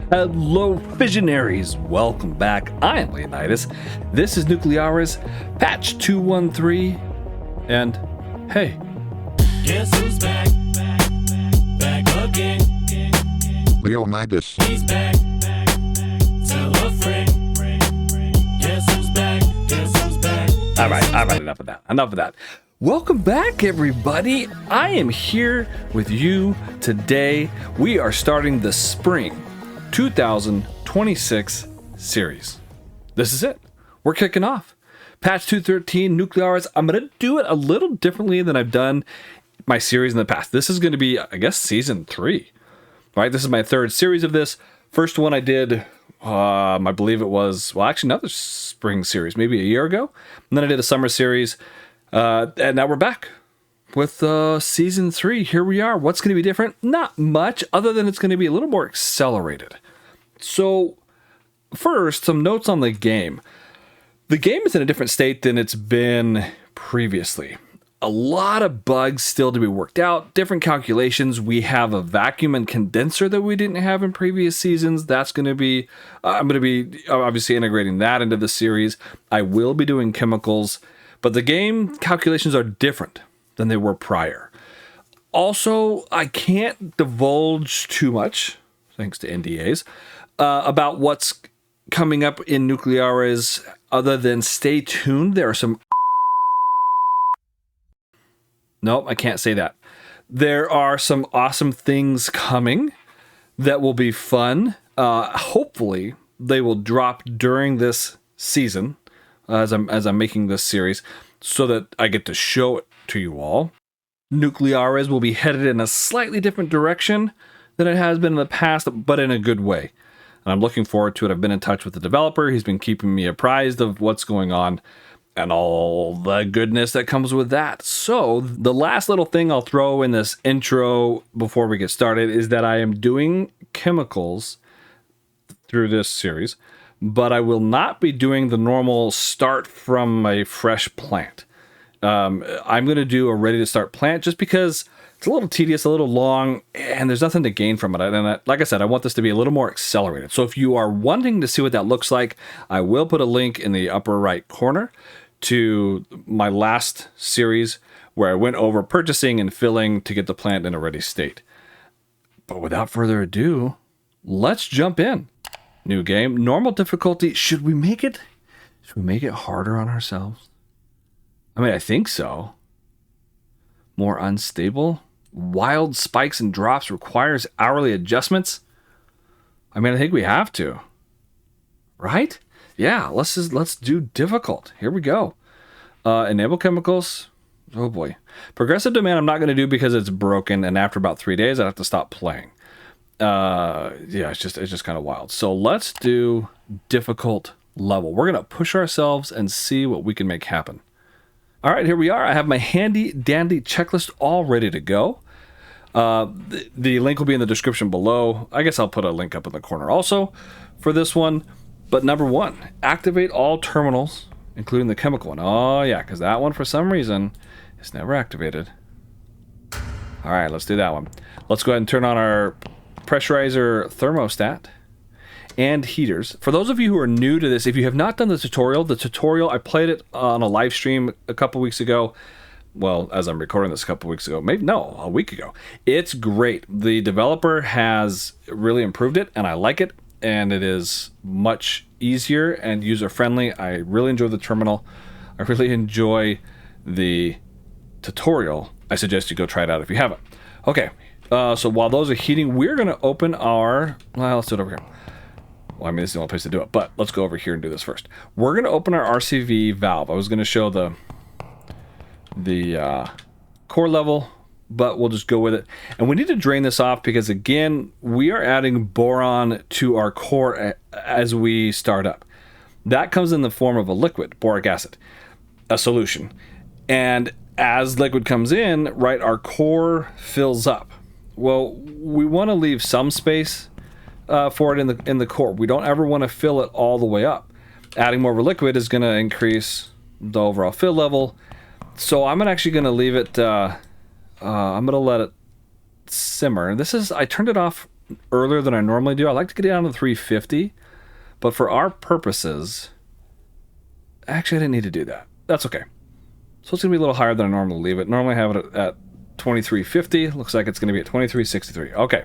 Hello, Visionaries! Welcome back. I am Leonidas. This is Nuclearis, patch 213, and hey. Guess who's back? Back again. Leonidas. He's back. Tell a friend. Guess who's back? Guess who's back? All right, enough of that. Welcome back, everybody. I am here with you today. We are starting the spring 2026 series. This is it. We're kicking off. Patch 213, Nuclearis. I'm going to do it a little differently than I've done my series in the past. This is going to be, I guess, season 3. Right? This is my third series of this. First one I did, I believe it was, well, actually, another spring series, maybe a year ago. And then I did a summer series. And now we're back with season 3. Here we are. What's going to be different? Not much, other than it's going to be a little more accelerated. So, first, some notes on the game. The game is in a different state than it's been previously. A lot of bugs still to be worked out, different calculations. We have a vacuum and condenser that we didn't have in previous seasons. That's going to be, I'm going to be obviously integrating that into the series. I will be doing chemicals, but the game calculations are different than they were prior. Also, I can't divulge too much, thanks to NDAs, about what's coming up in Nuclearis other than stay tuned. There are some... Nope, I can't say that. There are some awesome things coming that will be fun. Hopefully, they will drop during this season as I'm making this series so that I get to show it to you all. Nuclearis will be headed in a slightly different direction than it has been in the past, but in a good way. And I'm looking forward to it. I've been in touch with the developer. He's been keeping me apprised of what's going on and all the goodness that comes with that. So the last little thing I'll throw in this intro before we get started is that I am doing chemicals through this series, but I will not be doing the normal start from a fresh plant. I'm going to do a ready to start plant just because it's a little tedious, a little long, and there's nothing to gain from it. And like I said, I want this to be a little more accelerated. So if you are wanting to see what that looks like, I will put a link in the upper right corner to my last series where I went over purchasing and filling to get the plant in a ready state. But without further ado, let's jump in. New game, normal difficulty. Should we make it harder on ourselves? I mean, I think so. More unstable. Wild spikes and drops requires hourly adjustments. I mean, I think we have to. Right? Yeah, let's do difficult. Here we go. Enable chemicals. Oh boy. Progressive demand I'm not going to do because it's broken, and after about 3 days I'd have to stop playing. Yeah, it's just kind of wild. So let's do difficult level. We're going to push ourselves and see what we can make happen. All right, here we are. I have my handy dandy checklist all ready to go. The link will be in the description below. I guess I'll put a link up in the corner also for this one. But number 1, activate all terminals, including the chemical one. Oh yeah, because that one for some reason is never activated. All right, let's do that one. Let's go ahead and turn on our pressurizer thermostat and heaters. For those of you who are new to this, if you have not done the tutorial, I played it on a live stream a couple weeks ago. Well, as I'm recording this a couple weeks ago, a week ago. It's great. The developer has really improved it, and I like it. And it is much easier and user-friendly. I really enjoy the terminal. I really enjoy the tutorial. I suggest you go try it out if you haven't. Okay, so while those are heating, we're going to open our... Well, let's do it over here. Well, I mean, this is the only place to do it, but let's go over here and do this first. We're going to open our RCV valve. I was going to show the core level, but we'll just go with it. And we need to drain this off because, again, we are adding boron to our core as we start up. That comes in the form of a liquid, boric acid, a solution. And as liquid comes in, right, our core fills up. Well, we want to leave some space for it in the core. We don't ever want to fill it all the way up. Adding more of a liquid is going to increase the overall fill level. So I'm actually going to leave it... I'm going to let it simmer. This is, I turned it off earlier than I normally do. I like to get it down to 350, but for our purposes, actually I didn't need to do that. That's okay. So it's going to be a little higher than I normally leave it. Normally I have it at 2350. Looks like it's going to be at 2363. Okay.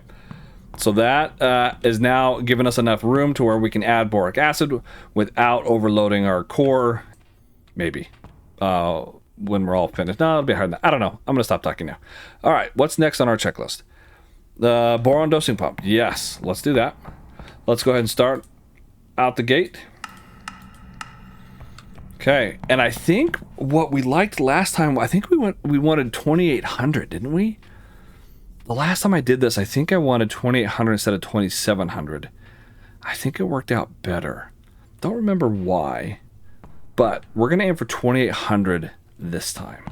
So that is now giving us enough room to where we can add boric acid without overloading our core. Maybe. When we're all finished. No, it'll be hard. I don't know. I'm going to stop talking now. All right. What's next on our checklist? The boron dosing pump. Yes. Let's do that. Let's go ahead and start out the gate. Okay. And I think what we liked last time, I think we wanted 2800, didn't we? The last time I did this, I think I wanted 2800 instead of 2700. I think it worked out better. Don't remember why, but we're going to aim for 2800 this time.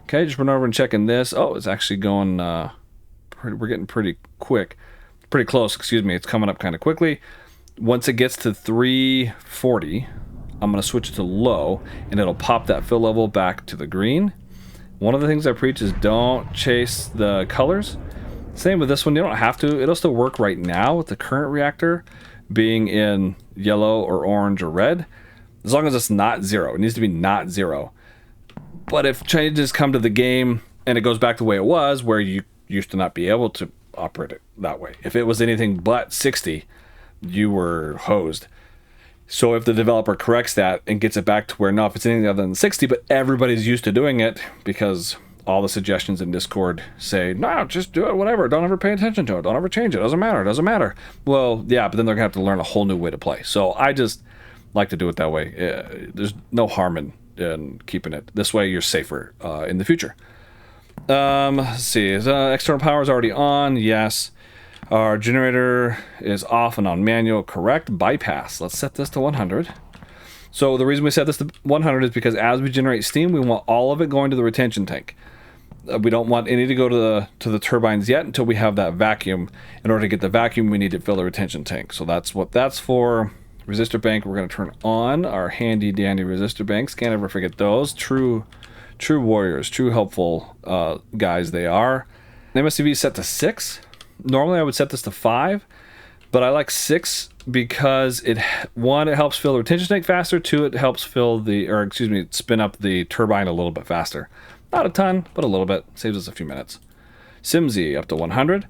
Okay, just run over and checking this. Oh, it's actually going, we're getting pretty close, excuse me. It's coming up kind of quickly. Once it gets to 340, I'm going to switch it to low, and it'll pop that fill level back to the green. One of the things I preach is don't chase the colors. Same with this one, you don't have to. It'll still work right now with the current reactor being in yellow or orange or red, as long as it's not 0. It needs to be not 0. But if changes come to the game and it goes back the way it was, where you used to not be able to operate it that way, if it was anything but 60, you were hosed. So if the developer corrects that and gets it back to where, no, if it's anything other than 60, but everybody's used to doing it because all the suggestions in Discord say, no, just do it, whatever. Don't ever pay attention to it. Don't ever change it. Doesn't matter. Well, yeah, but then they're going to have to learn a whole new way to play. So I just like to do it that way. There's no harm in keeping it. This way you're safer in the future. Let's see. External power is already on. Yes. Our generator is off and on manual. Correct. Bypass. Let's set this to 100. So the reason we set this to 100 is because as we generate steam, we want all of it going to the retention tank. We don't want any to go to the turbines yet until we have that vacuum. In order to get the vacuum, we need to fill the retention tank. So that's what that's for. Resistor bank, we're going to turn on our handy dandy resistor banks. Can't ever forget those. True warriors, true helpful guys they are. MSCV is set to 6. Normally I would set this to 5, but I like 6 because it helps fill the retention tank faster. 2, it helps spin up the turbine a little bit faster. Not a ton, but a little bit. Saves us a few minutes. SIMZ up to 100,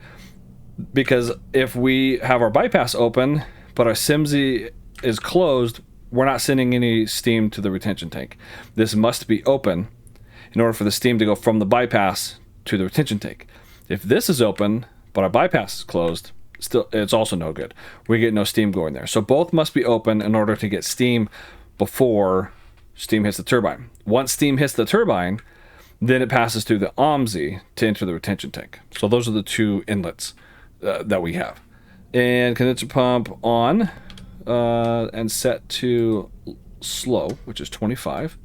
because if we have our bypass open, but our SIMZ is closed, we're not sending any steam to the retention tank. This must be open in order for the steam to go from the bypass to the retention tank. If this is open, but our bypass is closed, still it's also no good. We get no steam going there. So both must be open in order to get steam before steam hits the turbine. Once steam hits the turbine, then it passes through the OMSI to enter the retention tank. So those are the 2 inlets that we have. And condenser pump on and set to slow, which is 25.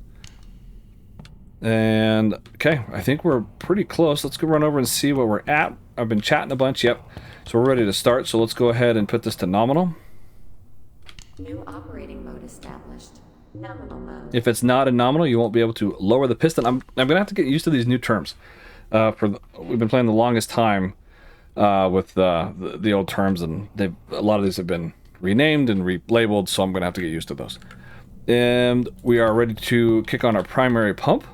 And okay, I think we're pretty close. Let's go run over and see where we're at. I've been chatting a bunch. Yep. So we're ready to start. So let's go ahead and put this to nominal. New operating mode established. Nominal mode. If it's not in nominal, you won't be able to lower the piston. I'm gonna have to get used to these new terms. We've been playing the longest time with the old terms, and a lot of these have been renamed and relabeled. So I'm gonna have to get used to those. And we are ready to kick on our primary pump.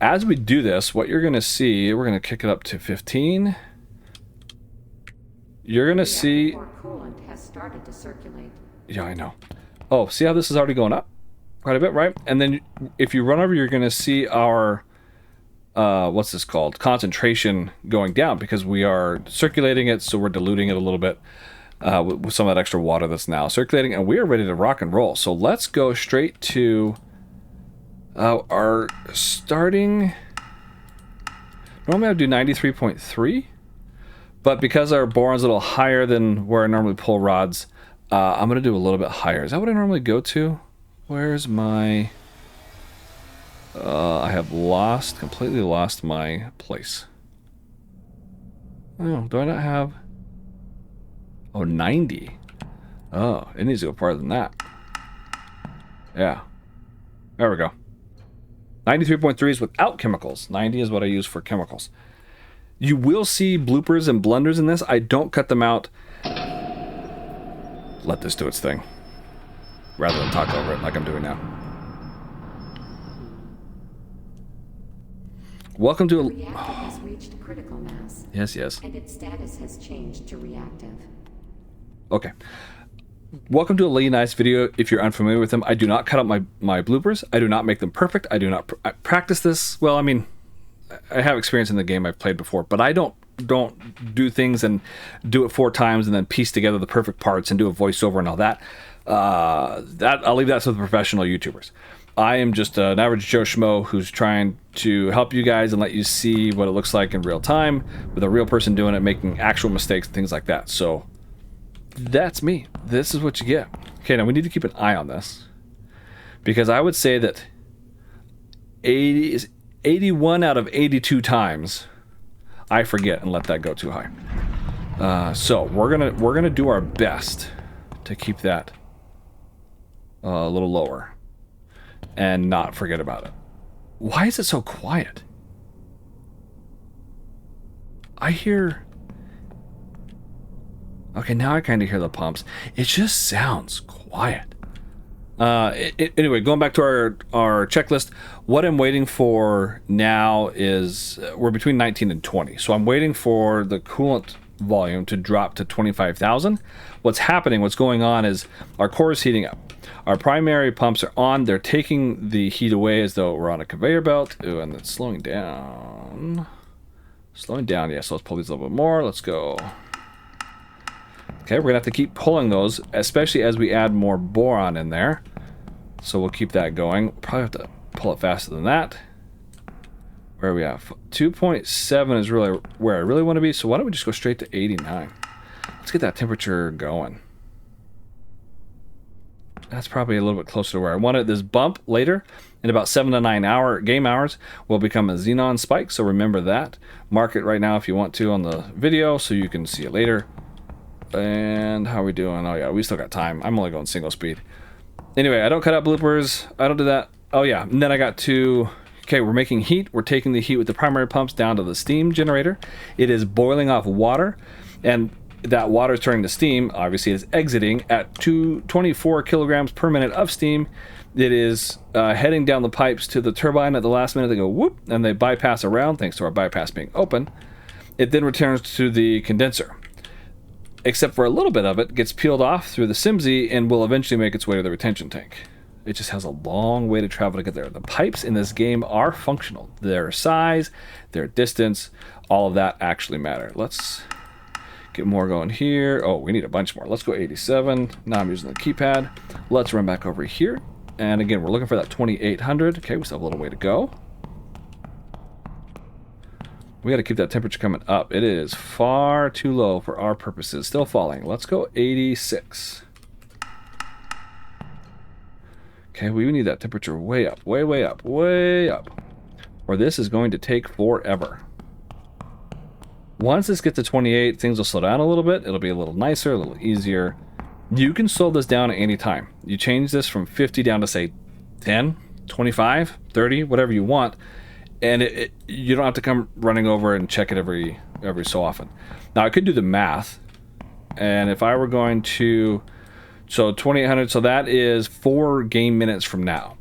As we do this, what you're going to see, we're going to kick it up to 15. You're going to see... Coolant has started to circulate. Yeah, I know. Oh, see how this is already going up? Quite a bit, right? And then if you run over, you're going to see our, what's this called? Concentration going down, because we are circulating it, so we're diluting it a little bit with some of that extra water that's now circulating, and we are ready to rock and roll. So let's go straight to... our starting, normally I would do 93.3, but because our boron's a little higher than where I normally pull rods, I'm going to do a little bit higher. Is that what I normally go to? Where's my, I have completely lost my place. Oh, do I not have, 90. Oh, it needs to go farther than that. Yeah, there we go. 93.3 is without chemicals. 90 is what I use for chemicals. You will see bloopers and blunders in this. I don't cut them out. Let this do its thing, rather than talk over it like I'm doing now. Welcome to a... Reactor has reached critical mass, Yes, yes. and its status has changed to reactive. Okay. Welcome to a Lee Nice video. If you're unfamiliar with them, I do not cut out my bloopers. I do not make them perfect. I do not practice this. Well, I mean, I have experience in the game I've played before, but I don't do things and do it 4 times and then piece together the perfect parts and do a voiceover and all that. That I'll leave that to the professional YouTubers. I am just an average Joe Schmo who's trying to help you guys and let you see what it looks like in real time with a real person doing it, making actual mistakes and things like that. So that's me. This is what you get. Okay, now we need to keep an eye on this, because I would say that 81 out of 82 times I forget and let that go too high. So we're gonna do our best to keep that a little lower and not forget about it. Why is it so quiet? I hear... Okay, now I kind of hear the pumps. It just sounds quiet. Anyway, going back to our checklist, what I'm waiting for now is we're between 19 and 20. So I'm waiting for the coolant volume to drop to 25,000. What's going on is our core is heating up. Our primary pumps are on. They're taking the heat away as though we're on a conveyor belt. Ooh, and it's slowing down. Yeah, so let's pull these a little bit more. Let's go. Okay, we're going to have to keep pulling those, especially as we add more boron in there. So we'll keep that going. Probably have to pull it faster than that. Where are we at? 2.7 is really where I really want to be, so why don't we just go straight to 89? Let's get that temperature going. That's probably a little bit closer to where I want it. This bump later, in about 7 to 9 game hours, will become a xenon spike, so remember that. Mark it right now if you want to on the video so you can see it later. And how are we doing? Oh yeah, we still got time. I'm only going single speed. Anyway, I don't cut out bloopers. I don't do that. Oh yeah, and then I got to... Okay, we're making heat. We're taking the heat with the primary pumps down to the steam generator. It is boiling off water, and that water is turning to steam. Obviously, it's exiting at 24 kilograms per minute of steam. It is heading down the pipes to the turbine at the last minute. They go whoop, and they bypass around, thanks to our bypass being open. It then returns to the condenser. Except for a little bit of it gets peeled off through the SIMSI and will eventually make its way to the retention tank. It just has a long way to travel to get there. The pipes in this game are functional. Their size, their distance, all of that actually matter. Let's get more going here. Oh, we need a bunch more. Let's go 87. Now I'm using the keypad. Let's run back over here. And again, we're looking for that 2800. Okay, we still have a little way to go. We got to keep that temperature coming up. It is far too low for our purposes. Still falling. Let's go 86. Okay, we need that temperature way up, way up, way up. Or this is going to take forever. Once this gets to 28, things will slow down a little bit. It'll be a little nicer, a little easier. You can slow this down at any time. You change this from 50 down to, say, 10, 25, 30, whatever you want. And you don't have to come running over and check it every so often. Now, I could do the math. And if I were going to... So 2800, so that is 4 game minutes from now.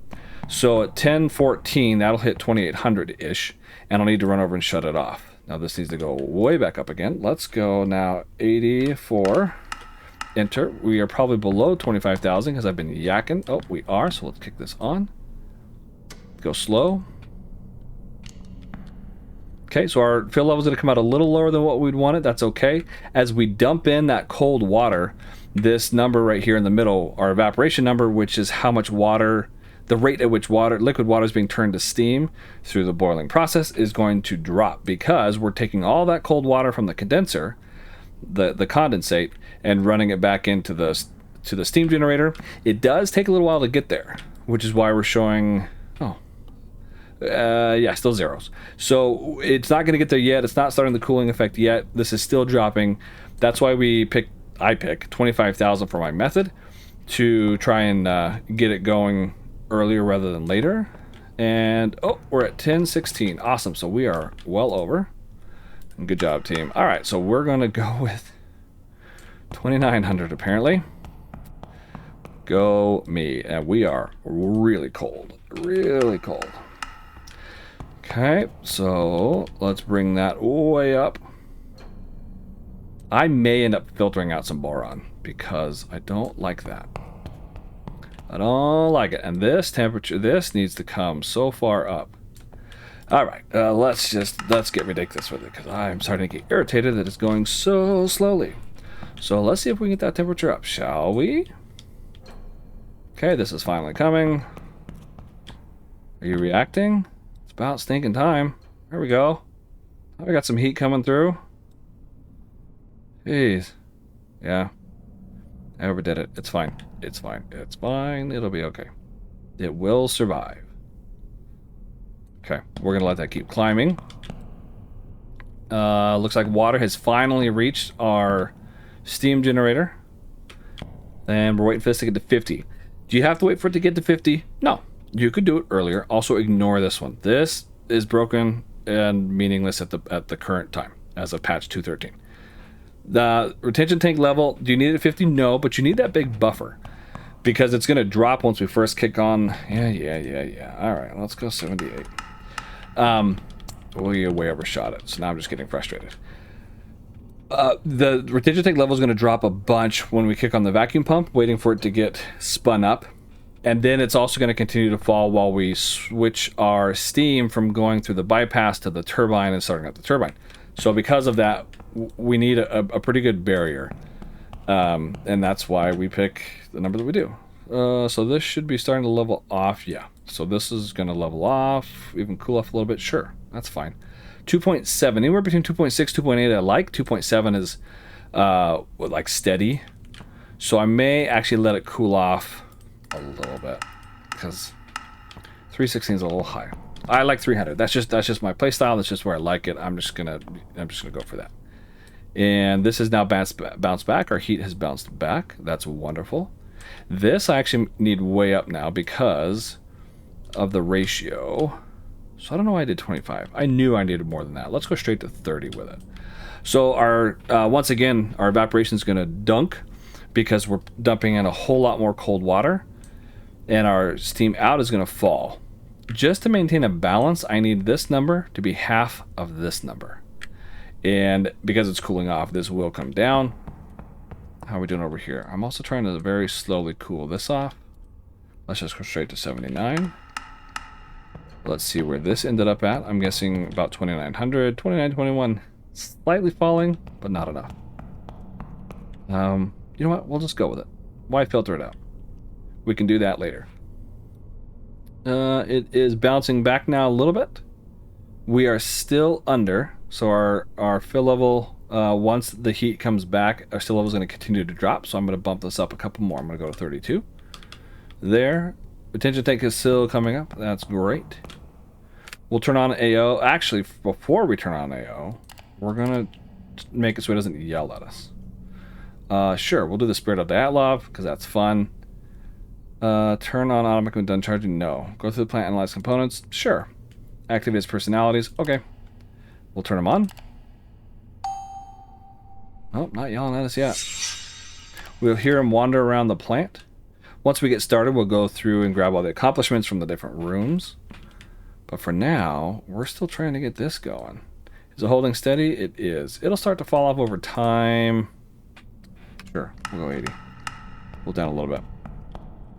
So at 10:14, that'll hit 2800-ish. And I'll need to run over and shut it off. Now this needs to go way back up again. Let's go now 84. Enter. We are probably below 25,000 because I've been yakking. Oh, we are. So let's kick this on. Go slow. Okay, so our fill level is going to come out a little lower than what we'd wanted. That's okay. As we dump in that cold water, this number right here in the middle, our evaporation number, which is how much water, the rate at which liquid water is being turned to steam through the boiling process, is going to drop because we're taking all that cold water from the condenser, the condensate, and running it back into the steam generator. It does take a little while to get there, which is why we're showing... yeah, still zeros. So it's not going to get there yet. It's not starting the cooling effect yet. This is still dropping. That's why I pick 25,000 for my method to try and get it going earlier rather than later. And oh, we're at 10:16. Awesome. So we are well over. Good job, team. All right, so we're going to go with 2,900 apparently. Go me. And we are really cold. Really cold. Okay, so let's bring that way up. I may end up filtering out some boron because I don't like that. I don't like it. And this temperature, this needs to come so far up. All right, let's get ridiculous with it because I'm starting to get irritated that it's going so slowly. So let's see if we can get that temperature up, shall we? Okay, this is finally coming. Are you reacting? It's about stinking time. There we go. I got some heat coming through. Jeez. Yeah. I overdid it. It's fine. It's fine. It's fine. It'll be okay. It will survive. Okay, we're going to let that keep climbing. Looks like water has finally reached our steam generator. And we're waiting for this to get to 50. Do you have to wait for it to get to 50? No. You could do it earlier. Also ignore this one. This is broken and meaningless at the current time as of patch 213. The retention tank level, do you need it at 50? No, but you need that big buffer because it's going to drop once we first kick on. Yeah. All right, let's go 78. We way overshot it, so now I'm just getting frustrated. The retention tank level is going to drop a bunch when we kick on the vacuum pump, waiting for it to get spun up. And then it's also going to continue to fall while we switch our steam from going through the bypass to the turbine and starting up the turbine. So because of that, we need a pretty good barrier. And that's why we pick the number that we do. So this should be starting to level off. Yeah. So this is going to level off, even cool off a little bit. Sure. That's fine. 2.7, anywhere between 2.6, 2.8 I like. 2.7 is like steady. So I may actually let it cool off a little bit because 316 is a little high. I like 300. That's just my play style. That's just where I like it. I'm just gonna go for that. And this is now bounced back. Our heat has bounced back. That's wonderful. This I actually need way up now because of the ratio. So I don't know why I did 25. I knew I needed more than that. Let's go straight to 30 with it. So our once again, our evaporation is going to dunk because we're dumping in a whole lot more cold water, and our steam out is going to fall. Just to maintain a balance, I need this number to be half of this number. And because it's cooling off, this will come down. How are we doing over here? I'm also trying to very slowly cool this off. Let's just go straight to 79. Let's see where this ended up at. I'm guessing about 2,900, 2921. Slightly falling, but not enough. You know what? We'll just go with it. Why filter it out? We can do that later. It is bouncing back now a little bit. We are still under, so our fill level, once the heat comes back, our still level is going to continue to drop, so I'm going to bump this up a couple more. I'm going to go to 32. There. Retention tank is still coming up. That's great. We'll turn on AO. Actually, before we turn on AO, we're going to make it so it doesn't yell at us. Sure, we'll do the Spirit of Dyatlov, because that's fun. Turn on automatic when done charging? No. Go through the plant, analyze components? Sure. Activate its personalities? Okay. We'll turn them on. Nope, not yelling at us yet. We'll hear him wander around the plant. Once we get started, we'll go through and grab all the accomplishments from the different rooms. But for now, we're still trying to get this going. Is it holding steady? It is. It'll start to fall off over time. Sure, we'll go 80. We'll down a little bit.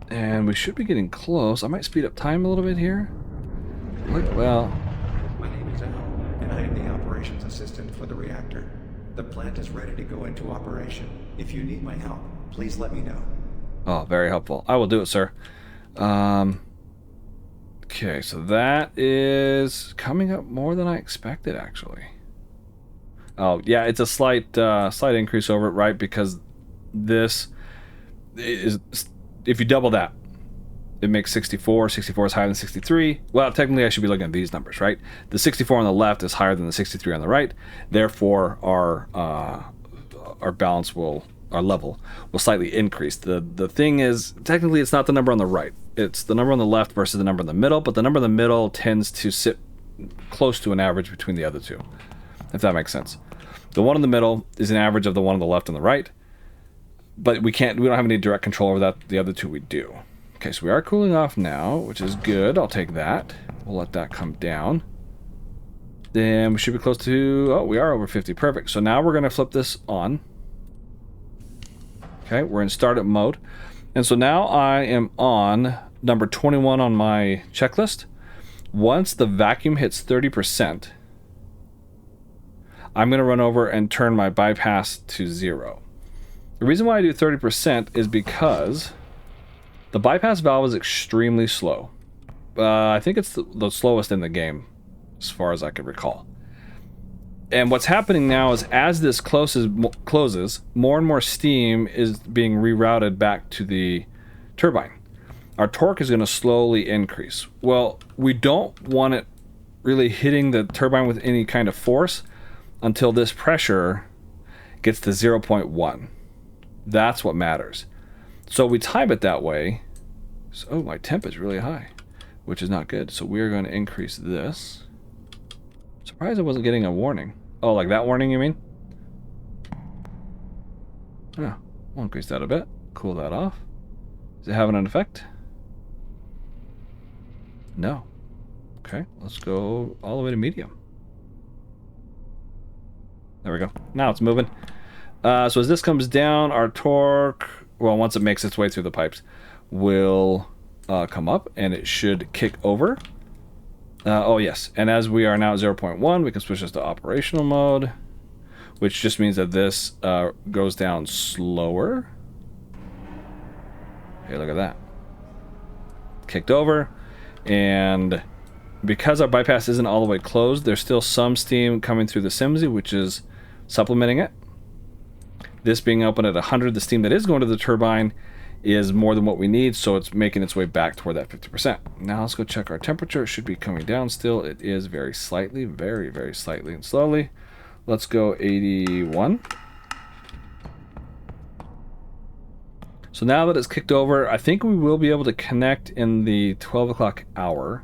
And we should be getting close. I might speed up time a little bit here. Well, My name is Al, and I am the operations assistant for the reactor. The plant is ready to go into operation. If you need my help, please let me know. oh, very helpful. I will do it, sir. Okay, so that is coming up more than I expected, actually. Oh, yeah, it's a slight increase over it, right? Because this is, if you double that, it makes 64. 64 is higher than 63. Well, technically, I should be looking at these numbers, right? The 64 on the left is higher than the 63 on the right. Therefore, our balance our level will slightly increase. The thing is, technically, it's not the number on the right. It's the number on the left versus the number in the middle, but the number in the middle tends to sit close to an average between the other two. if that makes sense. The one in the middle is an average of the one on the left and the right, but we don't have any direct control over that. The other two we do. Okay, so we are cooling off now, which is good. I'll take that. We'll let that come down. Then we should be close to, oh, we are over 50. Perfect. So now we're going to flip this on. Okay, we're in startup mode. And so now I am on number 21 on my checklist. Once the vacuum hits 30%, I'm going to run over and turn my bypass to 0. The reason why I do 30% is because the bypass valve is extremely slow. I think it's the slowest in the game, as far as I can recall. And what's happening now is as this closes, more and more steam is being rerouted back to the turbine. Our torque is going to slowly increase. Well, we don't want it really hitting the turbine with any kind of force until this pressure gets to 0.1. That's what matters. So we time it that way. So, oh, my temp is really high, which is not good. So we're going to increase this. Surprised I wasn't getting a warning. Oh, like that warning, you mean? Yeah, we'll increase that a bit. Cool that off. Is it having an effect? No. Okay, let's go all the way to medium. There we go. Now it's moving. So as this comes down, our torque, well, once it makes its way through the pipes, will come up, and it should kick over. Oh yes, and as we are now at 0.1, we can switch this to operational mode, which just means that this goes down slower. Hey, look at that. Kicked over, and because our bypass isn't all the way closed, there's still some steam coming through the SIMSI, which is supplementing it. This being open at 100, the steam that is going to the turbine is more than what we need, so it's making its way back toward that 50%. Now let's go check our temperature. It should be coming down still. It is very slightly, very, very slightly and slowly. Let's go 81. So now that it's kicked over, I think we will be able to connect in the 12 o'clock hour.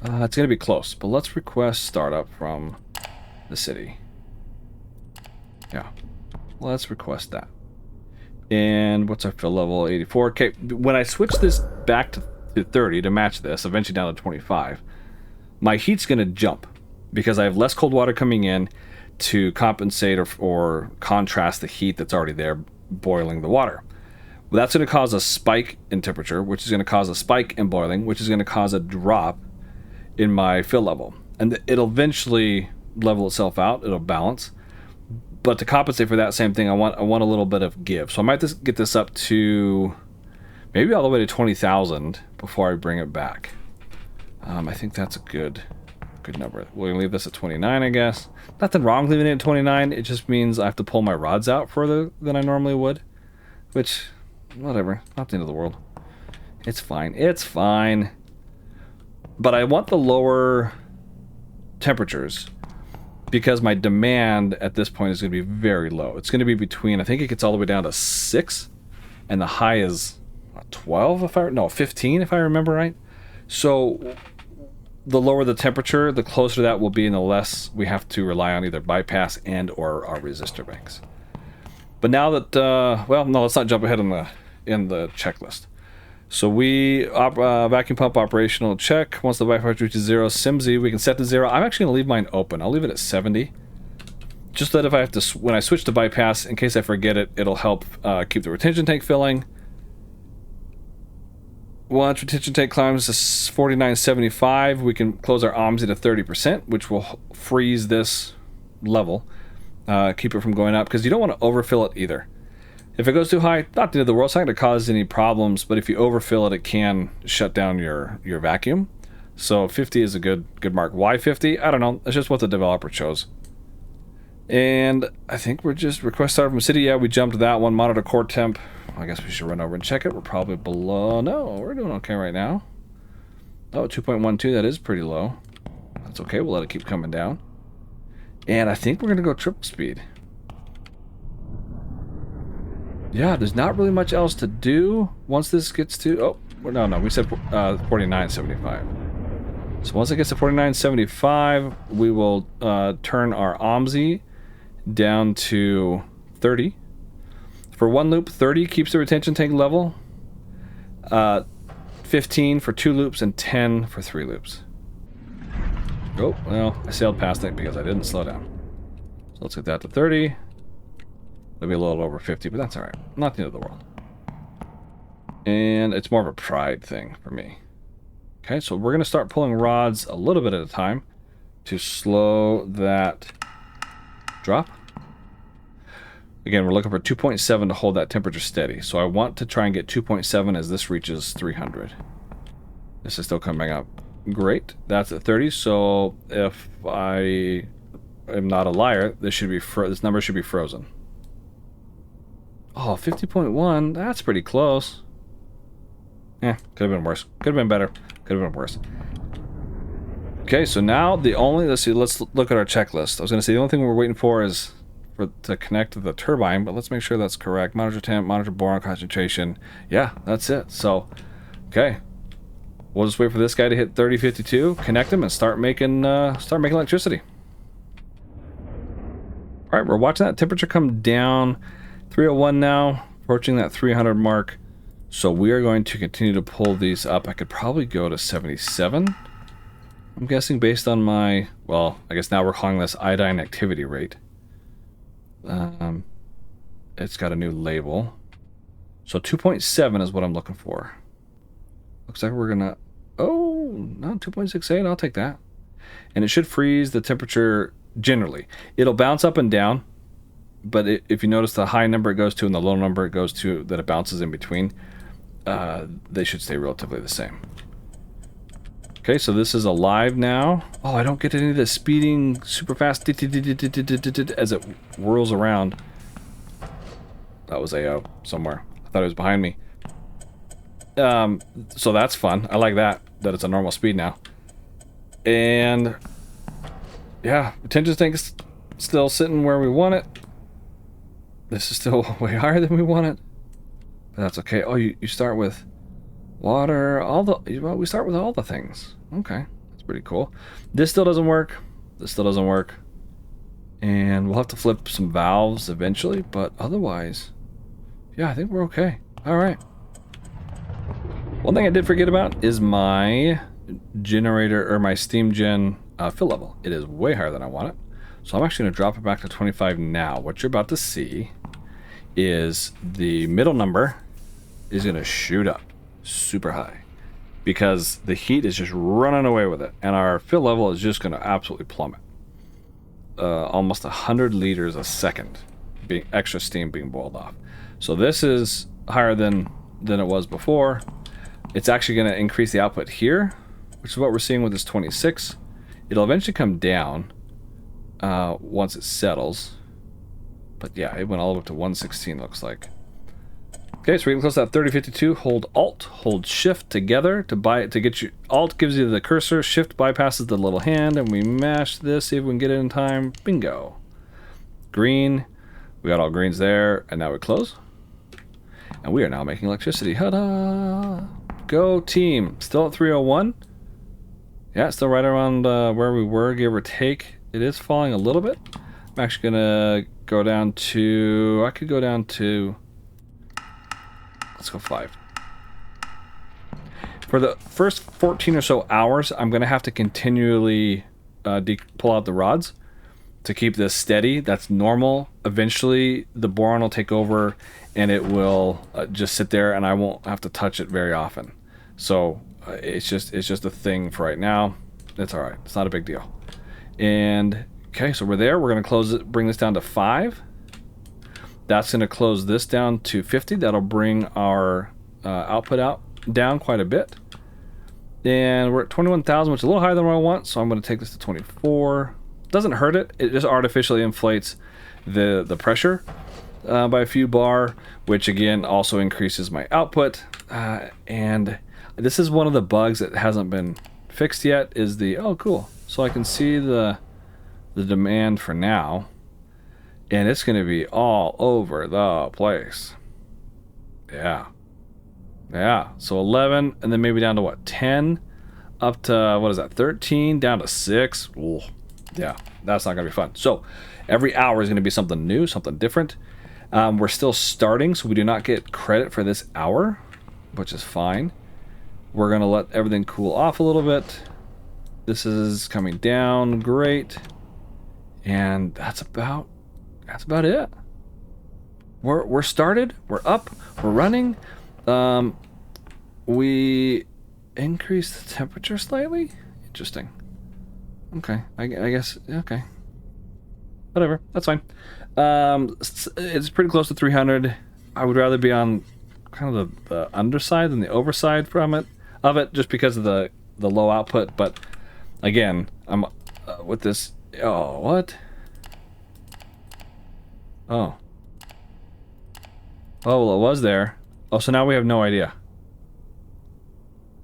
It's going to be close, but let's request startup from the city. Yeah, let's request that. And what's our fill level? 84. Okay, when I switch this back to 30 to match this, eventually down to 25, my heat's going to jump because I have less cold water coming in to compensate or contrast the heat that's already there boiling the water. Well, that's going to cause a spike in temperature, which is going to cause a spike in boiling, which is going to cause a drop in my fill level. And it'll eventually level itself out. It'll balance. But to compensate for that same thing, I want a little bit of give. So I might just get this up to maybe all the way to 20,000 before I bring it back. I think that's a good number. We'll leave this at 29, I guess. Nothing wrong leaving it at 29. It just means I have to pull my rods out further than I normally would. Which, whatever. Not the end of the world. It's fine. It's fine. But I want the lower temperatures because my demand at this point is going to be very low. It's going to be between, I think it gets all the way down to 6, and the high is 12 15 if I remember right. So the lower the temperature, the closer that will be, and the less we have to rely on either bypass and or our resistor banks. But now that, well, no, let's not jump ahead in the checklist. So we vacuum pump operational check. Once the bypass reaches 0, SIMSI, we can set to 0. I'm actually going to leave mine open. I'll leave it at 70. Just that if I have to, when I switch to bypass, in case I forget it, it'll help keep the retention tank filling. Once retention tank climbs to 49.75, we can close our OMSI to 30%, which will freeze this level, keep it from going up, because you don't want to overfill it either. If it goes too high, not the end of the world. It's not going to cause any problems, but if you overfill it, it can shut down your vacuum. So 50 is a good mark. Why 50? I don't know. It's just what the developer chose. And I think we're just request start from city. Yeah, we jumped that one. Monitor core temp. I guess we should run over and check it. We're probably below. No, we're doing okay right now. Oh, 2.12. That is pretty low. That's okay. We'll let it keep coming down. And I think we're going to go triple speed. Yeah, there's not really much else to do once this gets to... Oh, no, we said 49.75. So once it gets to 49.75, we will turn our OMSI down to 30. For one loop, 30 keeps the retention tank level. 15 for 2 loops and 10 for 3 loops. Oh, well, I sailed past it because I didn't slow down. So let's get that to 30. It'll be a little over 50, but that's all right. Not the end of the world. And it's more of a pride thing for me. Okay, so we're going to start pulling rods a little bit at a time to slow that drop. Again, we're looking for 2.7 to hold that temperature steady. So I want to try and get 2.7 as this reaches 300. This is still coming up great. That's at 30. So if I am not a liar, this should be this number should be frozen. Oh, 50.1. That's pretty close. Yeah, could have been worse. Could have been better. Could have been worse. Okay, so now let's look at our checklist. I was going to say the only thing we're waiting for is to connect to the turbine, but let's make sure that's correct. Monitor temp, monitor boron concentration. Yeah, that's it. So, okay, we'll just wait for this guy to hit 3052, connect him, and start making electricity. All right, we're watching that temperature come down. 301 now, approaching that 300 mark. So we are going to continue to pull these up. I could probably go to 77. I'm guessing based on my, well, I guess now we're calling this iodine activity rate. It's got a new label. So 2.7 is what I'm looking for. Looks like we're gonna, oh, no, 2.68, I'll take that. And it should freeze the temperature generally. It'll bounce up and down, but if you notice the high number it goes to and the low number it goes to, that it bounces in between, they should stay relatively the same. Okay, so this is alive now. Oh, I don't get any of this speeding super fast as it whirls around. That was AO somewhere. I thought it was behind me. So that's fun. I like that it's a normal speed now. And yeah, retention tank's still sitting where we want it. This is still way higher than we want it. But that's okay. Oh, you start with water, we start with all the things. Okay, that's pretty cool. This still doesn't work. This still doesn't work. And we'll have to flip some valves eventually, but otherwise, yeah, I think we're okay. All right. One thing I did forget about is my generator, or my steam gen fill level. It is way higher than I want it. So I'm actually gonna drop it back to 25 now. What you're about to see is the middle number is gonna shoot up super high because the heat is just running away with it, and our fill level is just going to absolutely plummet. Almost 100 liters a second extra steam being boiled off. So this is higher than it was before. It's actually going to increase the output here, which is what we're seeing with this 26. It'll eventually come down once it settles, but yeah, it went all the way up to 116 looks like. Okay, so we're getting close to that 3052. Hold Alt, hold Shift together to get you. Alt gives you the cursor, Shift bypasses the little hand, and we mash this, see if we can get it in time. Bingo. Green. We got all greens there, and now we close. And we are now making electricity. Ta-da! Go team. Still at 301. Yeah, still right around where we were, give or take. It is falling a little bit. I'm actually gonna go down to, I could go down to, let's go 5. For the first 14 or so hours, I'm going to have to continually pull out the rods to keep this steady. That's normal. Eventually, the boron will take over, and it will just sit there, and I won't have to touch it very often. So it's just a thing for right now. It's all right. It's not a big deal. And okay, so we're there. We're going to close it, bring this down to 5. That's going to close this down to 50. That'll bring our output down quite a bit. And we're at 21,000, which is a little higher than what I want, so I'm going to take this to 24. Doesn't hurt it. It just artificially inflates the pressure by a few bar, which again also increases my output. And this is one of the bugs that hasn't been fixed yet, is oh cool. So I can see the demand for now. And it's going to be all over the place. Yeah. Yeah. So 11, and then maybe down to what? 10. up to, what is that, 13 down to 6. Ooh, yeah, that's not going to be fun. So every hour is going to be something new, something different. We're still starting, so we do not get credit for this hour, which is fine. We're going to let everything cool off a little bit. This is coming down, great. And that's about it. We're started, we're up, we're running. We increased the temperature slightly. Interesting. Okay, I guess, okay. Whatever, that's fine. It's pretty close to 300. I would rather be on kind of the underside than the overside of it, just because of the low output. But again, I'm with this. Oh, what? Oh. Oh, well, it was there. Oh, so now we have no idea.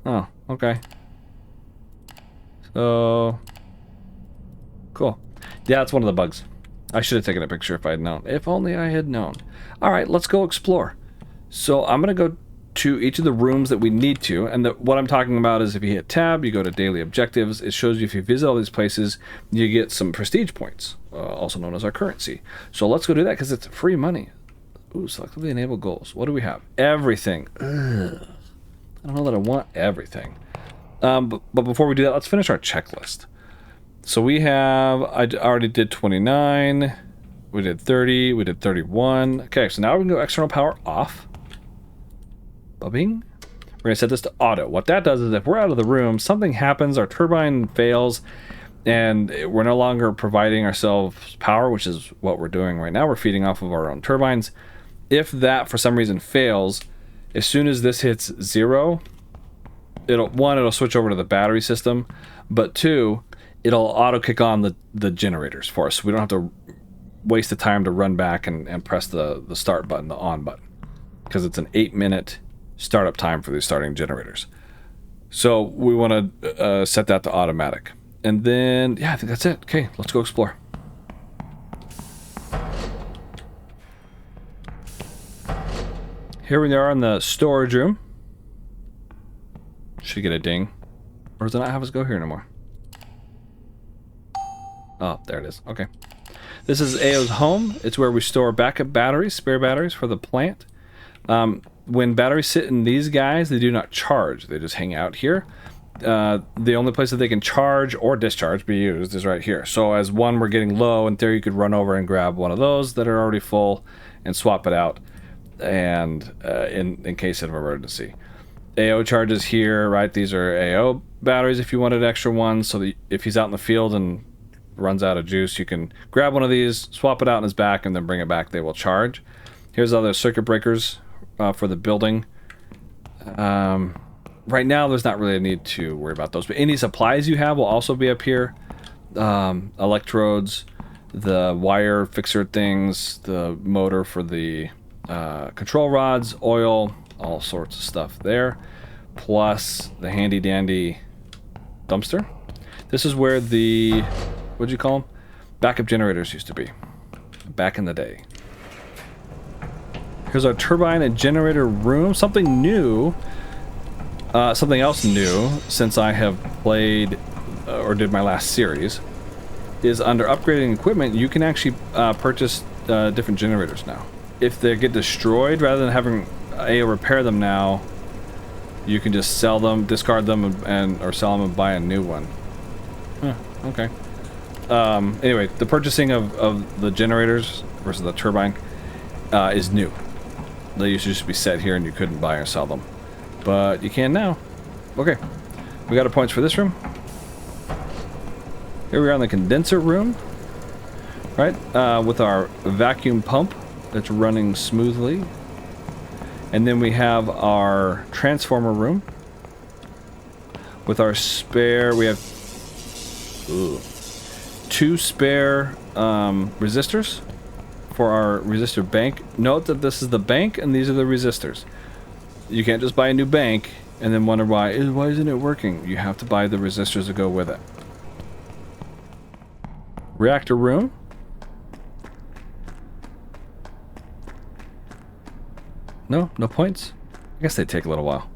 Oh, okay. So, cool. Yeah, it's one of the bugs. I should have taken a picture if I had known. If only I had known. All right, let's go explore. So I'm going to go to each of the rooms that we need to. And what I'm talking about is if you hit tab, you go to daily objectives. It shows you if you visit all these places, you get some prestige points, also known as our currency. So let's go do that because it's free money. Ooh, selectively enable goals. What do we have? Everything. Ugh. I don't know that I want everything. But before we do that, let's finish our checklist. So we have, I already did 29, we did 30, we did 31. Okay, so now we can go external power off. Bing. We're gonna set this to auto. What that does is if we're out of the room, something happens, our turbine fails, and we're no longer providing ourselves power, which is what we're doing right now. We're feeding off of our own turbines. If that for some reason fails, as soon as this hits 0, it'll switch over to the battery system, but 2, it'll auto kick on the generators for us. So we don't have to waste the time to run back and press the start button, the on button, because it's an 8-minute startup time for these starting generators. So we want to set that to automatic. And then, yeah, I think that's it. Okay, let's go explore. Here we are in the storage room. Should get a ding. Or does it not have us go here anymore? Oh, there it is. Okay. This is AO's home. It's where we store backup batteries, spare batteries for the plant. When batteries sit in these guys, they do not charge. They just hang out here. The only place that they can charge or discharge, be used, is right here. So as one we're getting low, in theory you could run over and grab one of those that are already full and swap it out, and in case of emergency. AO charges here, right? These are AO batteries if you wanted extra ones, so that if he's out in the field and runs out of juice, you can grab one of these, swap it out in his back, and then bring it back. They will charge. Here's other circuit breakers for the building. Right now, there's not really a need to worry about those, but any supplies you have will also be up here. Electrodes, the wire fixer things, the motor for the control rods, oil, all sorts of stuff there, plus the handy dandy dumpster. This is where the, what'd you call them? Backup generators used to be back in the day. Here's our turbine and generator room. Something new, something else new since I have played or did my last series is under upgrading equipment. You can actually purchase different generators now. If they get destroyed, rather than having AO repair them now, you can just sell them, discard them, or sell them and buy a new one. Huh, okay. Anyway, the purchasing of the generators versus the turbine is new. They used to just be set here and you couldn't buy or sell them. But you can now. Okay. We got our points for this room. Here we are in the condenser room. Right? With our vacuum pump that's running smoothly. And then we have our transformer room. With our spare, we have 2 spare resistors for our resistor bank. Note that this is the bank and these are the resistors. You can't just buy a new bank and then wonder why isn't it working. You have to buy the resistors to go with it. Reactor room. No points. I guess they take a little while.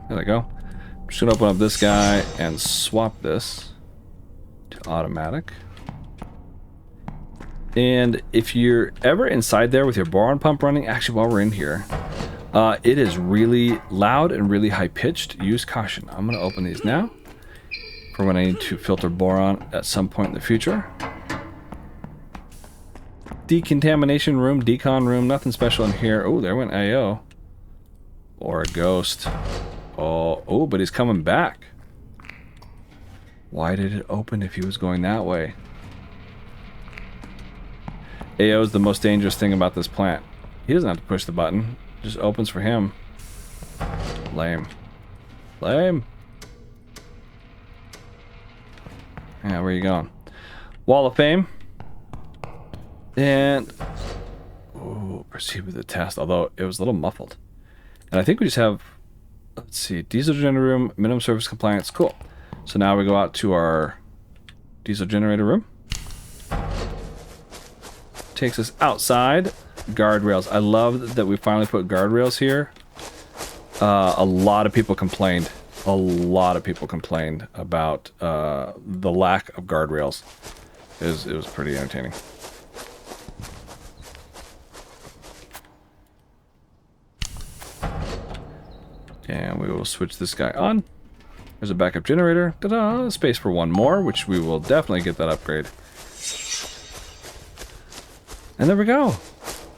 There they go. Just gonna open up this guy and swap this to automatic. And if you're ever inside there with your boron pump running, actually while we're in here, it is really loud and really high pitched. Use caution. I'm gonna open these now for when I need to filter boron at some point in the future. Decontamination room, decon room, nothing special in here. Oh, there went AO. Or a ghost. Oh, but he's coming back. Why did it open if he was going that way? AO is the most dangerous thing about this plant. He doesn't have to push the button. It just opens for him. Lame. Lame. Yeah, where are you going? Wall of Fame. And... oh, proceed with the test. Although, it was a little muffled. And I think we just have... let's see. Diesel generator room. Minimum service compliance. Cool. So now we go out to our diesel generator room. Takes us outside. Guardrails. I love that we finally put guardrails here. A lot of people complained. A lot of people complained about the lack of guardrails. It was pretty entertaining. And we will switch this guy on. There's a backup generator. Ta-da! Space for one more, which we will definitely get that upgrade. And there we go.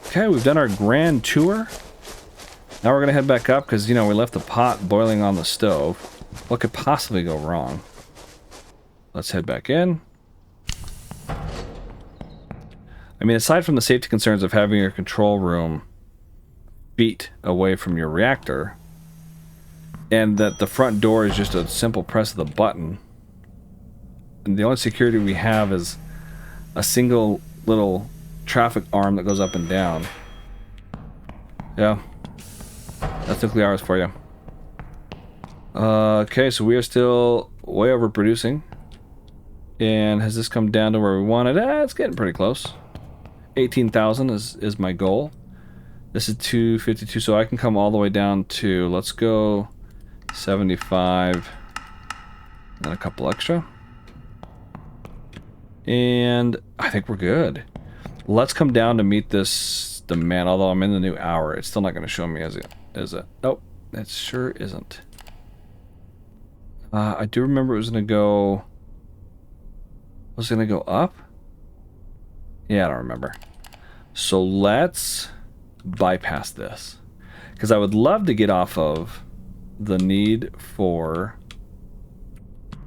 Okay, we've done our grand tour. Now we're going to head back up because, you know, we left the pot boiling on the stove. What could possibly go wrong? Let's head back in. I mean, aside from the safety concerns of having your control room feet away from your reactor, and that the front door is just a simple press of the button, and the only security we have is a single little traffic arm that goes up and down. Yeah. That's nuclear hours for you. Okay, so we are still way overproducing. And has this come down to where we want it? It's getting pretty close. 18,000 is my goal. This is 252, so I can come all the way down to, let's go 75 and a couple extra. And I think we're good. Let's come down to meet this demand, although I'm in the new hour. It's still not going to show me as a... nope, it sure isn't. I do remember it was going to go... was it going to go up? Yeah, I don't remember. So let's bypass this. Because I would love to get off of the need for...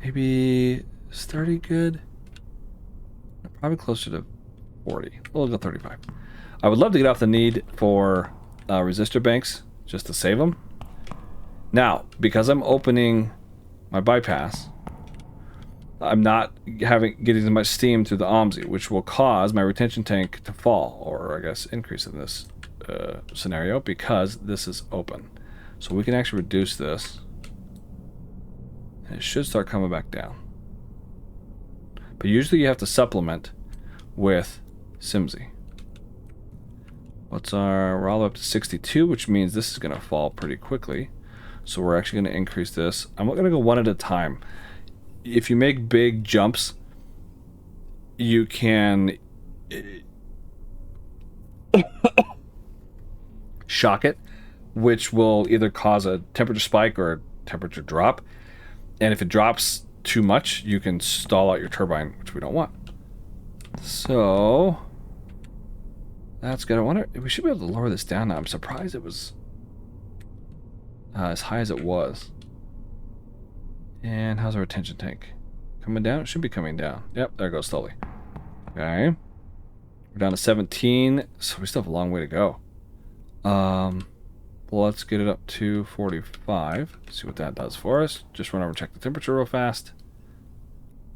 maybe... is 30 good? Probably closer to 40. We'll go 35. I would love to get off the need for resistor banks just to save them. Now, because I'm opening my bypass, I'm not getting as much steam through the OMSI, which will cause my retention tank to fall, or I guess increase in this scenario, because this is open. So we can actually reduce this, and it should start coming back down. But usually you have to supplement with SIMSI. We're all up to 62, which means this is going to fall pretty quickly. So we're actually going to increase this. I'm going to go one at a time. If you make big jumps, you can shock it, which will either cause a temperature spike or a temperature drop. And if it drops too much, you can stall out your turbine, which we don't want. So that's good. I wonder, we should be able to lower this down now. I'm surprised it was as high as it was. And how's our retention tank? Coming down? It should be coming down. Yep, there it goes slowly. Okay. We're down to 17, so we still have a long way to go. Well, let's get it up to 45. See what that does for us. Just run over and check the temperature real fast.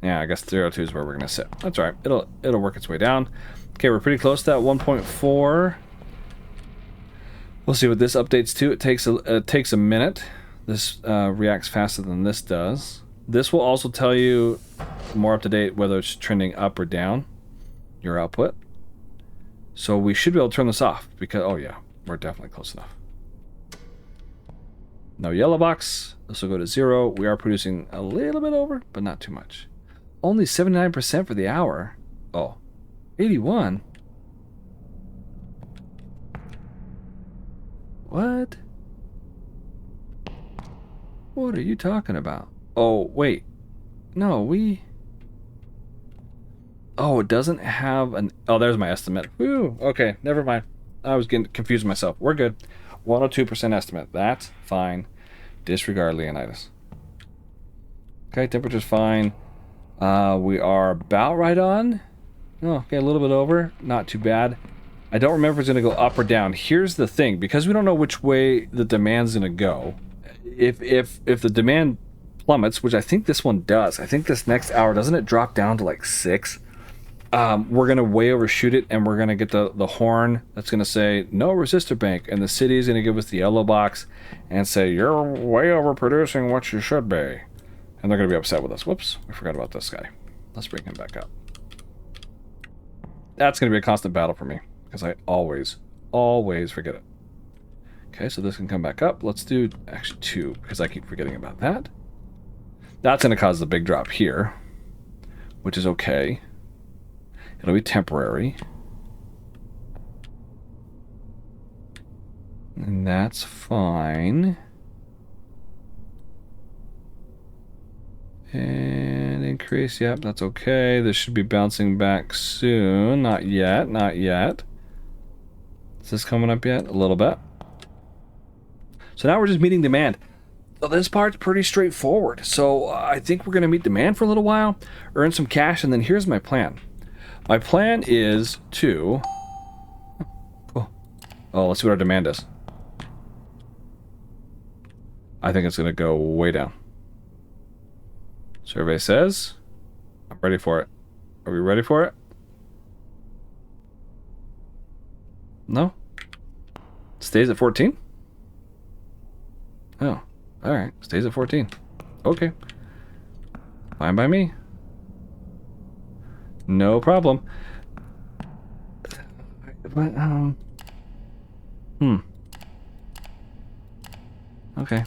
Yeah, I guess 302 is where we're gonna sit. That's all right. It'll work its way down. Okay, we're pretty close to that 1.4. We'll see what this updates to. It takes a minute. This reacts faster than this does. This will also tell you more up to date whether it's trending up or down, your output. So we should be able to turn this off because, oh yeah, we're definitely close enough. No yellow box. This will go to 0. We are producing a little bit over, but not too much. Only 79% for the hour. Oh, 81. What? What are you talking about? Oh, wait. No, we... Oh, it doesn't have an... Oh, there's my estimate. Whew. Okay, never mind. I was getting confused myself. We're good. 102% estimate. That's fine. Disregard Leonidas. Okay, temperature's fine. We are about right on. Oh, okay, a little bit over. Not too bad. I don't remember if it's going to go up or down. Here's the thing. Because we don't know which way the demand's going to go, if the demand plummets, which I think this one does, I think this next hour, doesn't it drop down to like 6? We're going to way overshoot it, and we're going to get the horn that's going to say, no resistor bank, and the city is going to give us the yellow box and say, you're way overproducing what you should be. And they're going to be upset with us. Whoops, we forgot about this guy. Let's bring him back up. That's going to be a constant battle for me, because I always forget it. Okay, so this can come back up. Let's do actually 2, because I keep forgetting about that. That's going to cause the big drop here, which is okay. It'll be temporary. And that's fine. And increase, yep, that's okay. This should be bouncing back soon. Not yet, not yet. Is this coming up yet? A little bit. So now we're just meeting demand. So this part's pretty straightforward. So I think we're going to meet demand for a little while, earn some cash, and then here's my plan. My plan is to... Oh, let's see what our demand is. I think it's going to go way down. Survey says... I'm ready for it. Are we ready for it? No? Stays at 14? Oh, alright. Stays at 14. Okay. Fine by me. No problem. But, okay.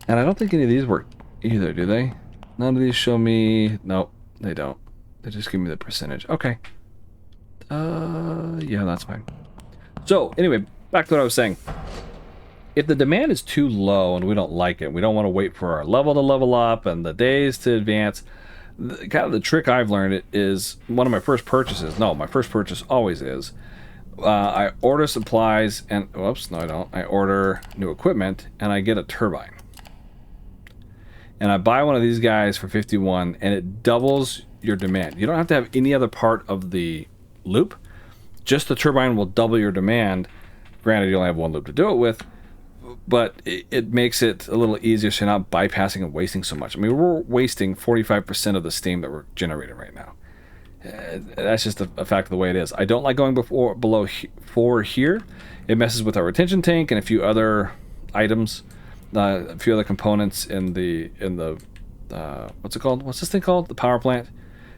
And I don't think any of these work either, do they? None of these show me... Nope, they don't. They just give me the percentage. Okay. Yeah, that's fine. So, anyway, back to what I was saying. If the demand is too low and we don't like it, we don't want to wait for our level to level up and the days to advance... Kind of the trick I've learned is one of my first purchases. No, my first purchase always is. I order supplies and... Whoops, no I don't. I order new equipment and I get a turbine. And I buy one of these guys for 51 and it doubles your demand. You don't have to have any other part of the loop. Just the turbine will double your demand. Granted, you only have one loop to do it with. But it makes it a little easier so you're not bypassing and wasting so much. I mean, we're wasting 45% of the steam that we're generating right now. That's just a fact of the way it is. I don't like going below 4 here. It messes with our retention tank and a few other items, a few other components in the what's it called? What's this thing called? The power plant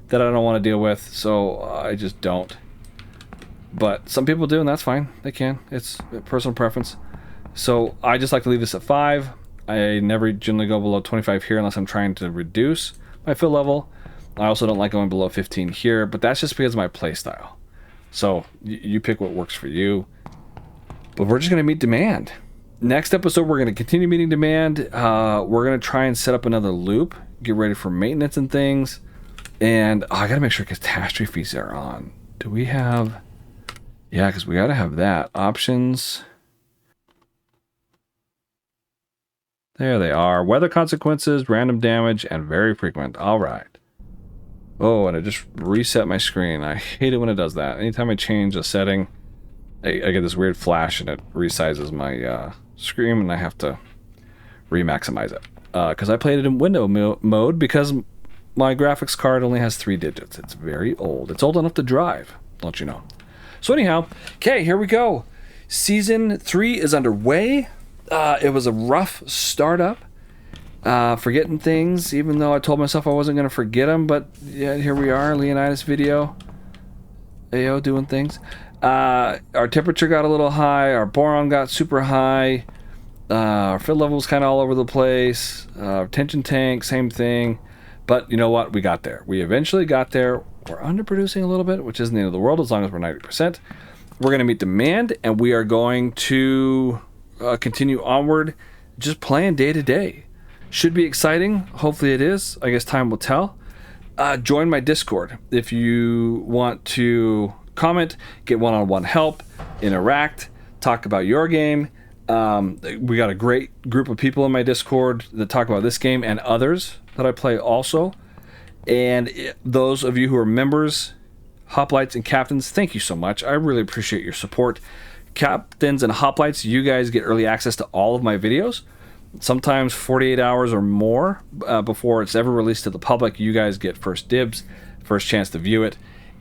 that I don't want to deal with. So I just don't. But some people do, and that's fine. They can. It's personal preference. So I just like to leave this at 5. I never generally go below 25 here unless I'm trying to reduce my fill level. I also don't like going below 15 here, but that's just because of my play style. So you pick what works for you. But we're just going to meet demand. Next episode, we're going to continue meeting demand. We're going to try and set up another loop, get ready for maintenance and things. And I got to make sure catastrophes are on. Do we have... Yeah, because we got to have that. Options... There they are. Weather consequences, random damage, and very frequent. All right. Oh, and it just reset my screen. I hate it when it does that. Anytime I change a setting, I get this weird flash and it resizes my screen and I have to re-maximize it. Because I played it in window mode because my graphics card only has 3 digits. It's very old. It's old enough to drive, don't you know. So anyhow, okay, here we go. Season 3 is underway. It was a rough startup, forgetting things, even though I told myself I wasn't going to forget them, but yeah, here we are, Leonidas video, AO doing things. Our temperature got a little high, our boron got super high, Our fill level was kind of all over the place. Tension tank, same thing. But you know what? We got there. We eventually got there. We're underproducing a little bit, which isn't the end of the world as long as we're 90%. We're going to meet demand, and we are going to continue onward, just playing day to day. Should be exciting. Hopefully it is. I guess time will tell. Join my Discord if you want to comment, get one-on-one help, interact, talk about your game. We got a great group of people in my Discord that talk about this game and others that I play also. And those of you who are members, hoplites and captains, thank you so much. I really appreciate your support. Captains and hoplites, you guys get early access to all of my videos. Sometimes 48 hours or more before it's ever released to the public. You guys get first dibs, first chance to view it.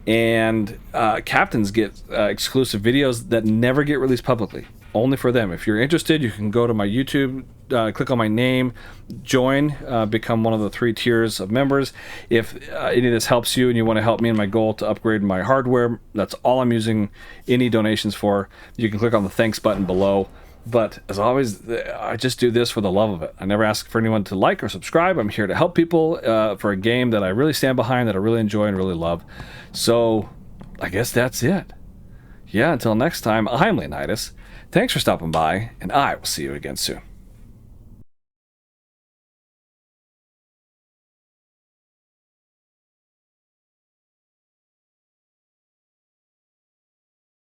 And captains get exclusive videos that never get released publicly, only for them. If you're interested, you can go to my YouTube, click on my name, join, become one of the 3 tiers of members. If any of this helps you and you want to help me in my goal to upgrade my hardware, that's all I'm using any donations for. You can click on the thanks button below. But as always, I just do this for the love of it. I never ask for anyone to like or subscribe. I'm here to help people for a game that I really stand behind, that I really enjoy and really love. So I guess that's it. Yeah, until next time, I'm Leonidas. Thanks for stopping by, and I will see you again soon.